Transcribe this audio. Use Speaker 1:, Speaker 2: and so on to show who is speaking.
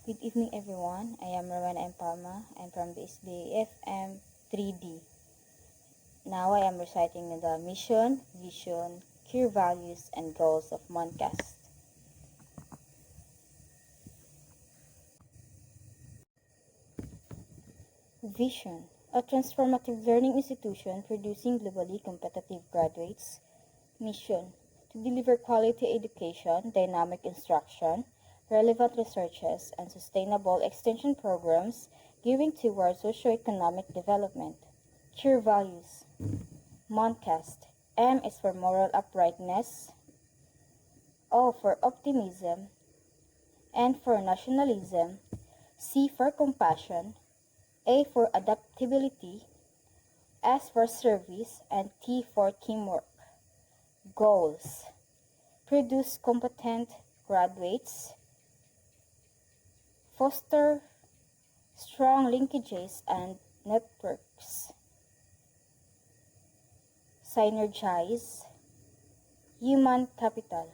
Speaker 1: Good evening, everyone. I am Rowan M. Palma. I'm from the SBFM 3D. Now I am reciting the mission, vision, core values, and goals of Moncast. Vision: a transformative learning institution producing globally competitive graduates. Mission: to deliver quality education, dynamic instruction, relevant researches, and sustainable extension programs gearing toward socio-economic development. Core values: Moncast. M is for moral uprightness, O for optimism, N for nationalism, C for compassion, A for adaptability, S for service, and T for teamwork. Goals: produce competent graduates, foster strong linkages and networks, synergize human capital.